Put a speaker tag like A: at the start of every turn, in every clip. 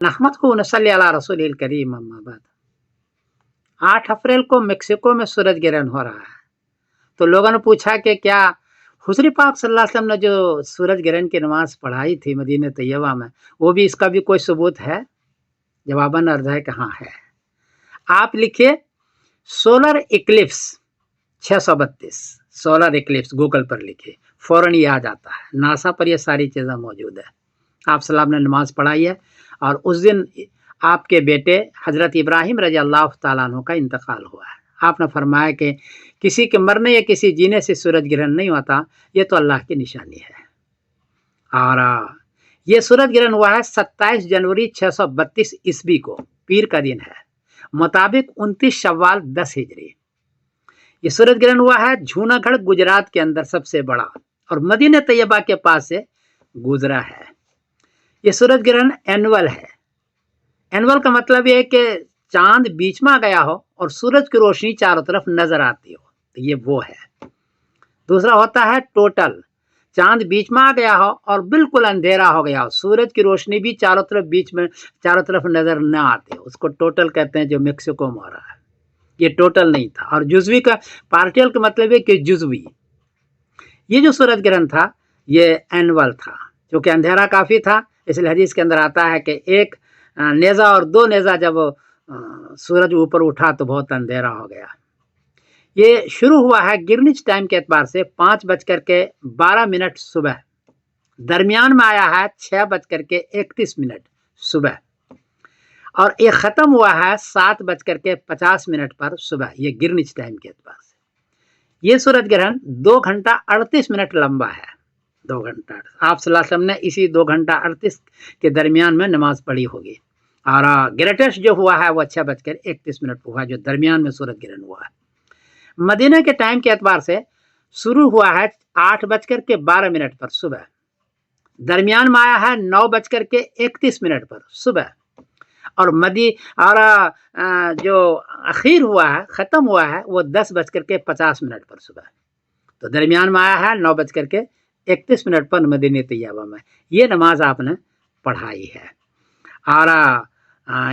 A: نحمدہ ونصلی علی رسول الکریم اما بعد 8 اپریل کو میکسیکو میں سورج گرہن ہو رہا ہے. تو لوگوں نے پوچھا کہ کیا حضور پاک صلی اللہ علیہ وسلم نے جو سورج گرہن کی نماز پڑھائی تھی مدینہ طیبہ میں وہ بھی اس کا بھی کوئی ثبوت ہے؟ جواباً عرض ہے کہ ہاں ہے. آپ لکھیے solar eclipse 632 solar eclipse Google پر لکھیے فوراً یہ آ جاتا ہے. ناسا پر یہ ساری چیزیں موجود ہے. آپ صلی اللہ علیہ وسلم نے نماز پڑھائی ہے اور اس دن آپ کے بیٹے حضرت ابراہیم رضی اللہ تعالیٰ عنہ کا انتقال ہوا ہے. آپ نے فرمایا کہ کسی کے مرنے یا کسی جینے سے سورج گرہن نہیں ہوتا، یہ تو اللہ کی نشانی ہے. اور یہ سورج گرہن ہوا ہے 27 جنوری 632 عیسوی کو، پیر کا دن ہے، مطابق 29 شوال 10 ہجری. یہ سورج گرہن ہوا ہے جھونا گڑھ گجرات کے اندر سب سے بڑا اور مدینہ طیبہ کے پاس سے گزرا ہے. یہ سورج گرہن اینول ہے. اینول کا مطلب یہ ہے کہ چاند بیچ میں آ گیا ہو اور سورج کی روشنی چاروں طرف نظر آتی ہو، تو یہ وہ ہے. دوسرا ہوتا ہے ٹوٹل، چاند بیچ میں آ گیا ہو اور بالکل اندھیرا ہو گیا ہو، سورج کی روشنی بھی چاروں طرف بیچ میں چاروں طرف نظر نہ آتی ہو، اس کو ٹوٹل کہتے ہیں، جو میکسیکو میں ہو رہا ہے. یہ ٹوٹل نہیں تھا. اور جزوی کا پارٹیل کا مطلب ہے کہ جزوی. یہ جو سورج گرہن تھا یہ اینول تھا، کیونکہ اندھیرا کافی تھا، اس لیے حدیث کے اندر آتا ہے کہ ایک نیزہ اور 2 نیزہ جب سورج اوپر اٹھا تو بہت اندھیرا ہو گیا. یہ شروع ہوا ہے گرینچ ٹائم کے اعتبار سے 5:12 صبح، درمیان میں آیا ہے 6:31 صبح، اور یہ ختم ہوا ہے 7:50 پر صبح. یہ گرینچ ٹائم کے اعتبار سے یہ سورج گرہن 2 گھنٹہ 38 منٹ لمبا ہے. 2 گھنٹہ آپ صلی اللہ علیہ وسلم نے اسی 2 گھنٹہ 38 کے درمیان میں نماز پڑھی ہوگی. اور گریٹسٹ جو ہوا ہے وہ 6:31 ہوا، جو درمیان میں سورج گرہن ہوا ہے. مدینہ کے ٹائم کے اعتبار سے شروع ہوا ہے 8:12 پر صبح، درمیان میں آیا ہے 9:31 پر صبح، اور جو اخیر ہوا ہے ختم ہوا ہے وہ 10:50 پر صبح. تو درمیان میں آیا ہے 9:31 پر مدینہ طیبہ میں. یہ نماز آپ نے پڑھائی ہے. اور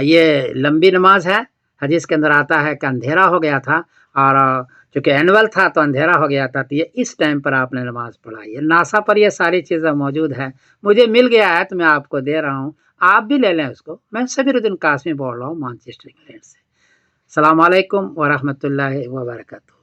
A: یہ لمبی نماز ہے. حدیث کے اندر آتا ہے کہ اندھیرا ہو گیا تھا، اور چونکہ اینول تھا تو اندھیرا ہو گیا تھا، تو یہ اس ٹائم پر آپ نے نماز پڑھائی ہے. ناسا پر یہ ساری چیزیں موجود ہیں. مجھے مل گیا ہے تو میں آپ کو دے رہا ہوں، آپ بھی لے لیں اس کو. میں سبیر الدین قاسمی بول رہا ہوں مانچسٹر انگلینڈ سے. السلام علیکم ورحمۃ اللہ وبرکاتہ.